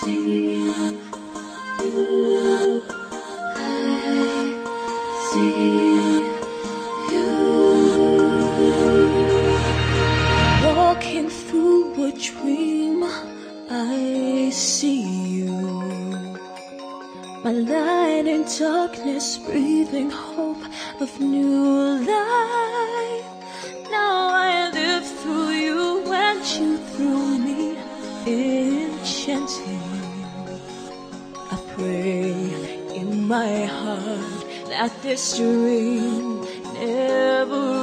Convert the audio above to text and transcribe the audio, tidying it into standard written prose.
Walking through a dream, I see you. My light in darkness, breathing hope of new life. Now I live through you and you through me, enchanting. I pray in my heart that this dream never